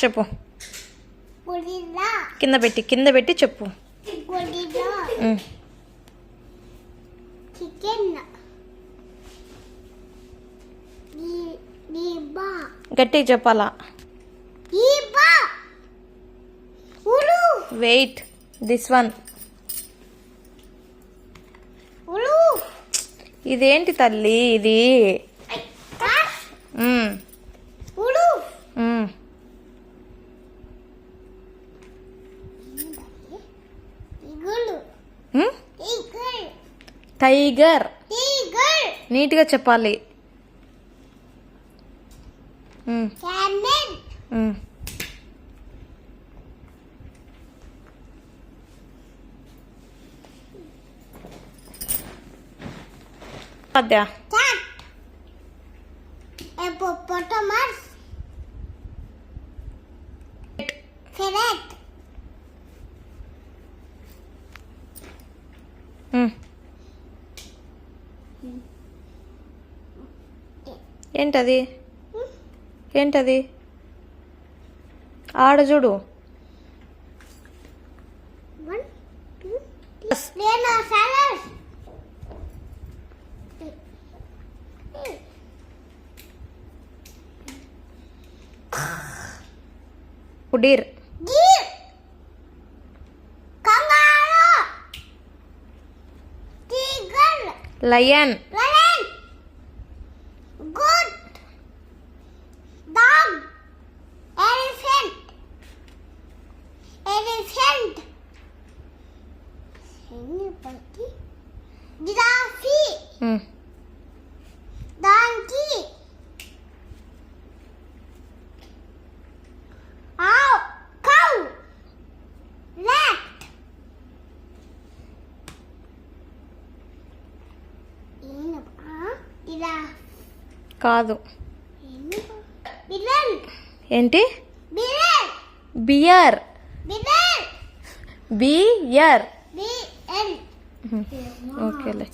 చెప్పు. కింద పెట్టి చెప్పు. గట్టిగా చెప్పాలా. Wait, this one. ఇదేంటి తల్లి ఇది? టైగర్. నీట్గా చెప్పాలి. అద్దా hippopotamus, ferret, ఏంటది? ఏంటది? ఆడ చూడు. rhinoceros, deer, deer, kangaroo, tiger, lion, lion, goat, dog, elephant, giraffe, donkey, cow, rat, కాదు. బిర్రల్, ఏంటి? బిర్రల్, బియర్. బిర్రల్, బియర్. బిఎల్, ఓకేలే.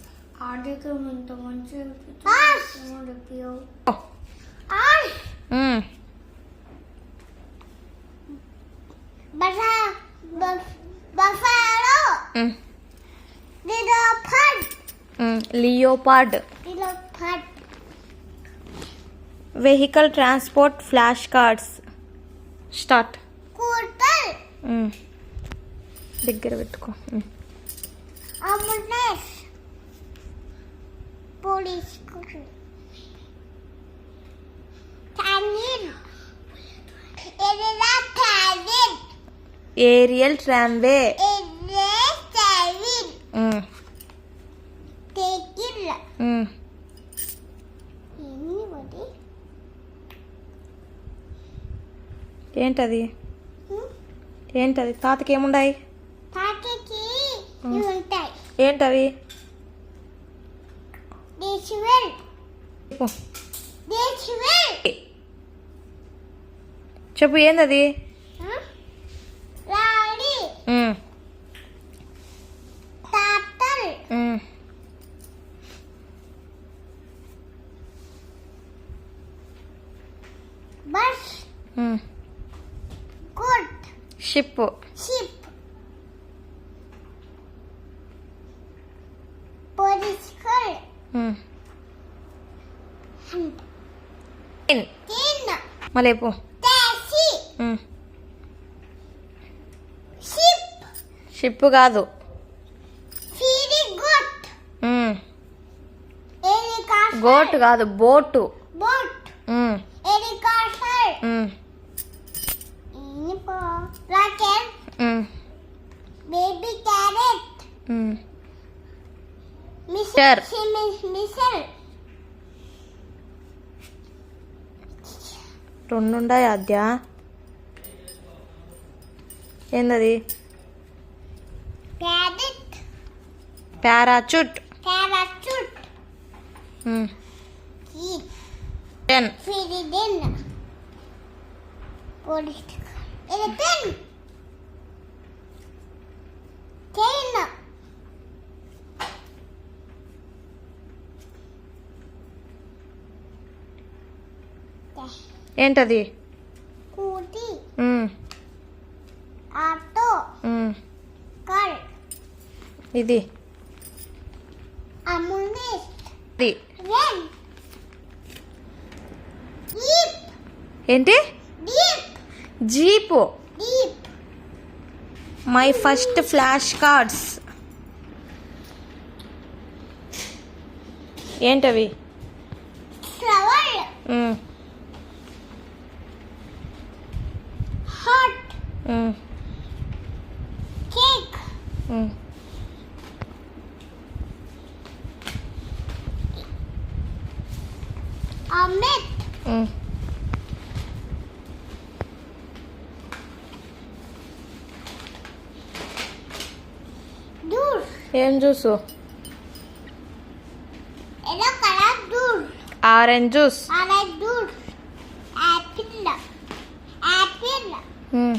buffalo, leopard. leopard, vehicle transport flash cards. Start. scooter, దగ్గర పెట్టుకో. ambulance, police scooter, canyon, canyon, aerial tramway. ఏంటది? ఏంటది? తాతకి ఏముండాయి? ఏంటవి? చెప్పు ఏందది? Bus, goat, ship. sheep, police car, tin, మళ్ళీ taxi, sheep, షిప్ కాదు. ferry, goat, helicopter, గోట్ కాదు, boat. boat, helicopter, rocket, baby carrot, Missile. missile, రెండుండాయి అద్యా. ఏందది? parrot, parachute. parachute, key, pen. Firidin, police, elephant, chain, ఏంటది? scooty, ఇది Amunis. ఇది Ren. Deep. ఏంటి Deep. Jeep Deep. My first flash cards ఏంటవి Flower. Hmm. Hot. Hmm. Cake. Hmm. Omelette. Hmm. Juice. ఏం juice Yellow color juice. Orange juice Orange juice. Apple. Apple. Hmm.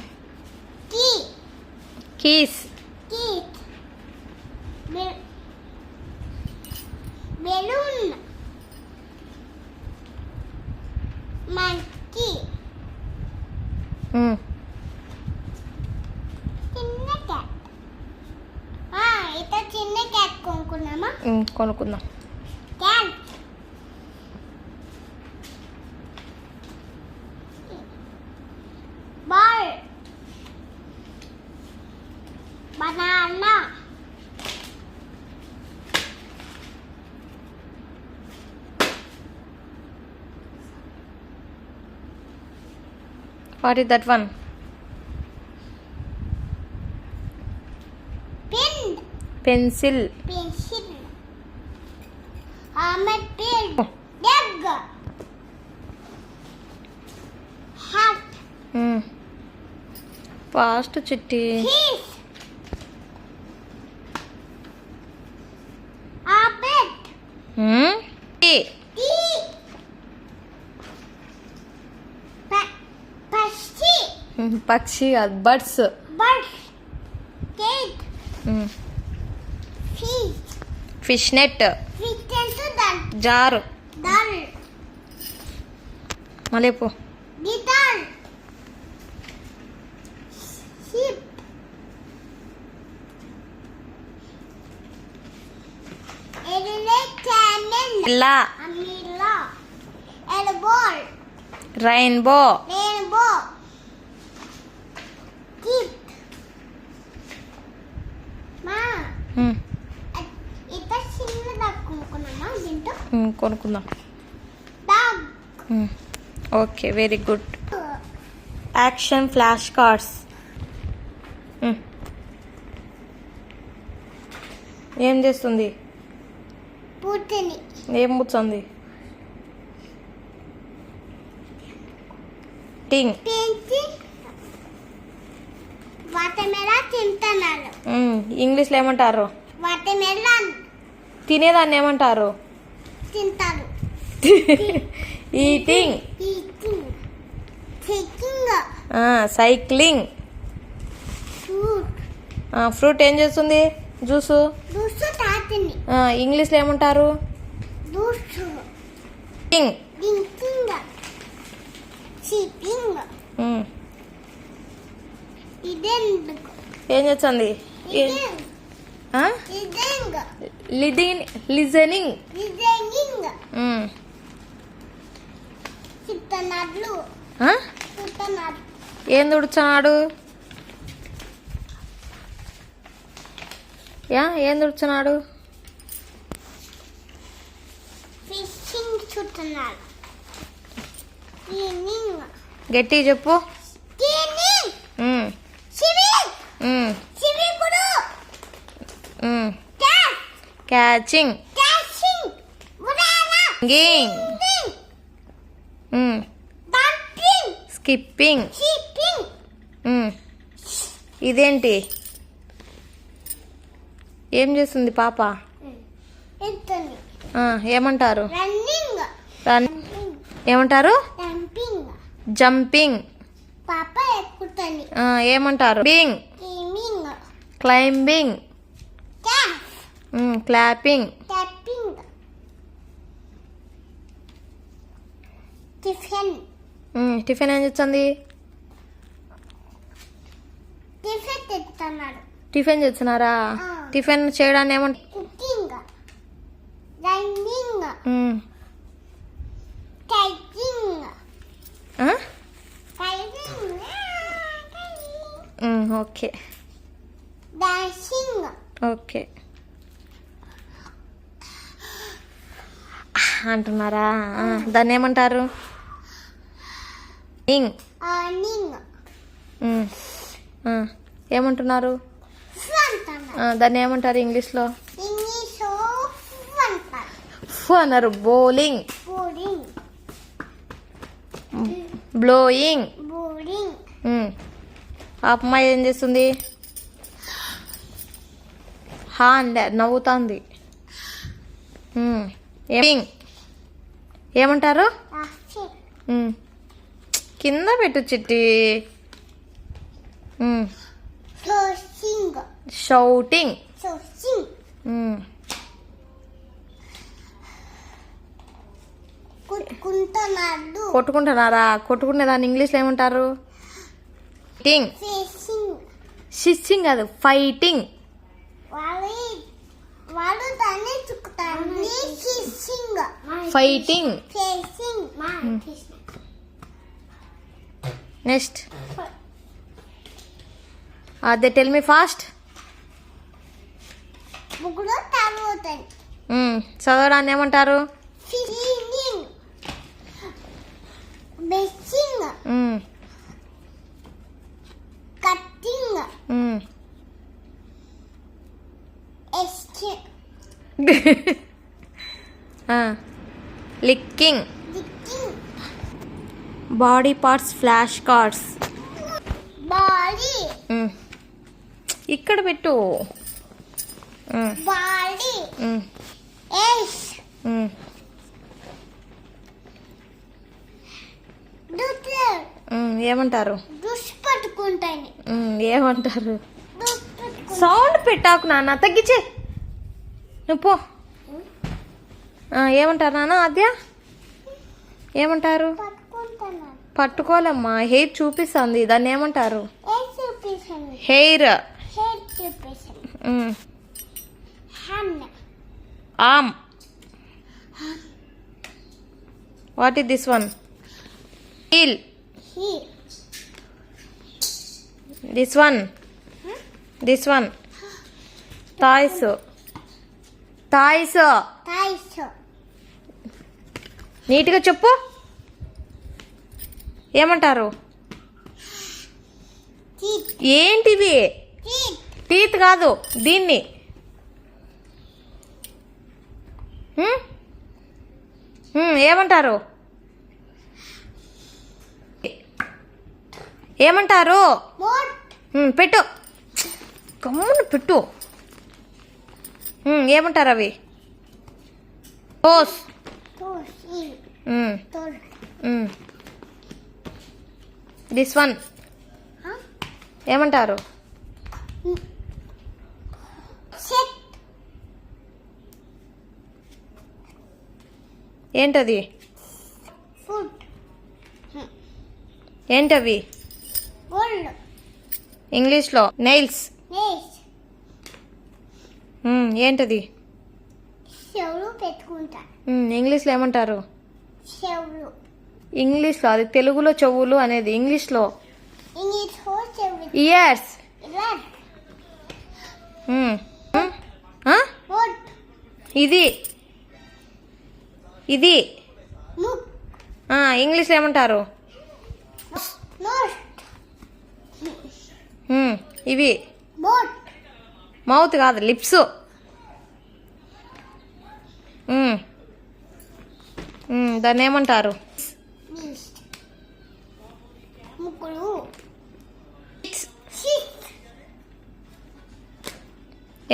Key. Keys Teeth. Balloon. Monkey. Hmm. చిన్న cat ఇత చిన్న cat కొనుక్కున్నామా hmm. కొనుక్కుందాం cat ball banana what is that one pen pencil pencil pen egg heart fast చిట్టి Cheese. Apple. Hmm. Tea. Tea. Pastry. Hmm. పక్షి కాదు birds Birds. Cake. Fish. Fish net Fish into the jar dull. మళ్ళీ పో Guitar. Sheep. Candle. ఇలా Umbrella. And ball. Rainbow Rainbow. Kit. మా ఇత చిన్న దక్కునుకున్నామా దీంతో కొనుక్కుందాం dog okay very good action flash cards ఏం చేస్తుంది పుట్టిని ఏం కూర్చోంది టింగ్ పెంచి వాటర్మెలన్ తింటున్నారు ఇంగ్లీష్లో ఏమంటారు వాటర్మెలన్ తినేదాన్ని ఏమంటారు తింటారు eating eating taking cycling fruit fruit ఏం చేస్తుంది జ్యూసు దుసు తాతిని ఇంగ్లీష్లో ఏమంటారు దుసు టింగ్ డింకింగ్ షీపింగ్ ఇదెందుకు ఏం చేస్తుంది ఇదెంగ్ లిజనింగ్ డిజైనింగ్ చిత్తనాడ్లు చిత్తనాడ్ ఏం తుడుచున్నాడు ఏం తుడుచున్నాడు ఫిషింగ్ చుట్టనాడు క్లీనింగ్ గట్టి చెప్పు cleaning swimming swimming catch catching catching banana గింగ్ డంపింగ్ స్కిప్పింగ్ షీపింగ్ ఇదేంటి ఏం చేస్తుంది పాప ఎంతని ఏమంటారు రన్నింగ్ ఏమంటారు డంపింగ్ జంపింగ్ పాప ఎక్కుతని ఏమంటారు బింగ్ swimming climbing catch clapping tapping tiffin tiffin ఏం చేస్తుంది టిఫిన్ తెస్తున్నాడు టిఫిన్ చేస్తున్నారా? ఆ. టిఫిన్ చేయడాన్ని ఏమంటారు? Cooking raining taking taking okay dancing okay అంటున్నారా? దాన్ని ఏమంటారు? ఇంగ్ ఆర్నింగ్ ఏమంటున్నారు? అంటారు దాన్ని ఏమంటారు ఇంగ్లీష్లో? ఇంగ్లీష్ అంటారు ఫు అన్నారు. Bowling boring blowing. బోరింగ్ ఆ అమ్మాయి ఏం చేస్తుంది? హా అండి నవ్వుతుంది. ఏమంటారు? లాఫింగ్ కింద పెట్టు చిట్టి. Flossing shouting. సోసింగ్ కుట్టుకుంటున్నాడు కొట్టుకుంటున్నారా? కొట్టుకునే దాన్ని ఇంగ్లీష్లో ఏమంటారు? ఫైటింగ్. ఫేసింగ్ షిస్సింగ్ కాదు, ఫైటింగ్. వాళ్ళు దాన్ని చుక్కుతారు ఫిషింగ్ ఫైటింగ్. ఫేసింగ్ నెక్స్ట్ అదే టెల్ మీ ఫాస్ట్. ముగ్గురు తాగుతాయి చదవడాన్ని ఏమంటారు? ఫిషింగ్ బెస్సింగ్ cutting asking licking. Licking body parts flash cards. Body ఇక్కడ పెట్టు. బాడీ ఎస్ దుట్టర్ ఏమంటారు? దుష్ పట్టుకుంటాను ఏమంటారు? దుష్ పట్టుకుంటాను సౌండ్ పెట్టాకు నాన్న, తగ్గించే నువ్వు పో. ఏమంటారు నాన్న? ఆద్య ఏమంటారు? పట్టుకుంటాను పట్టుకోలేమ్మా, హెయిర్ చూపిస్తుంది. దాన్ని ఏమంటారు? ఏ చూపిస్తాను హెయిర్. హెయిర్ చూపిస్తాను hand arm. What is this one? Heel. Here this one. This one. Toys. Toys. Toys నీట్గా చెప్పు. ఏమంటారు? టీత్ ఏంటివి? టీత్ టీత్ కాదు, దీన్ని. ఏమంటారు? ఏమంటారు? మోట్ పెట్టు, గమ్మున పెట్టు. ఏమంటారు అవి? టోస్. టోస్ ఈ టోస్ దిస్ వన్ ఏమంటారు? సెట్ ఏంటది? ఫుడ్ ఏంటవి? గోల్డ్ ఇంగ్లీష్లో నెయిల్స్. నేస్ ఏంటది? చెవులు పెట్టుకుంటా ఇంగ్లీష్లో ఏమంటారు? చెవులు ఇంగ్లీష్లో, అది తెలుగులో చెవులు అనేది, ఇంగ్లీష్లో ఇంగ్లీష్ చెవులు ఇయర్స్. ఇలా మోట్ ఇది ఇది ముక్ ఇంగ్లీష్లో ఏమంటారు? నోస్ ఇవి మోట్ మౌత్ కాదు, లిప్స్. దాన్ని ఏమంటారు? నీస్ ముక్కులు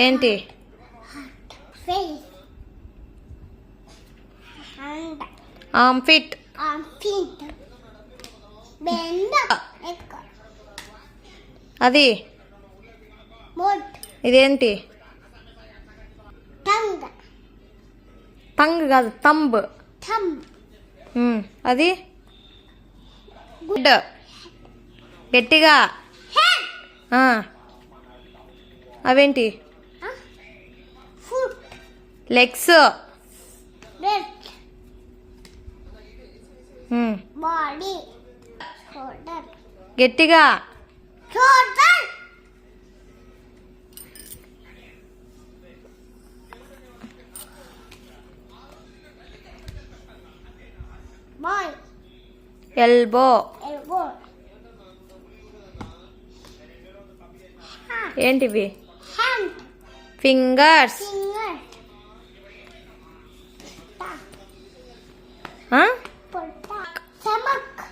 ఏంటి? Face hand armpit. Feet bend neck అది మోట్ ఇదేంటి? టంగ్ టంగ్ కాదు, తంబ్. థంబ్ అది గుడ్. గట్టిగా. అవేంటి? Foot. Legs. Leg. Body. Shoulder. గట్టిగా. Shoulder. Boy. Elbow. Elbow. Hand. ఏంటివి? Hand. ఫింగర్స్. Finger. Thumb. ఆ? Pulpa. Stomach.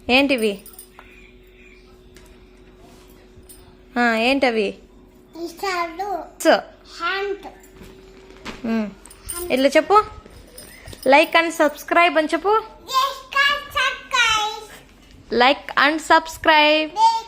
ఏంటివి? ఏంటవి? Shadow. Hand. ఇట్లా చెప్పు. లైక్ అండ్ సబ్స్క్రైబ్ అని చెప్పు. Yes, subscribe. Like and subscribe. Yes.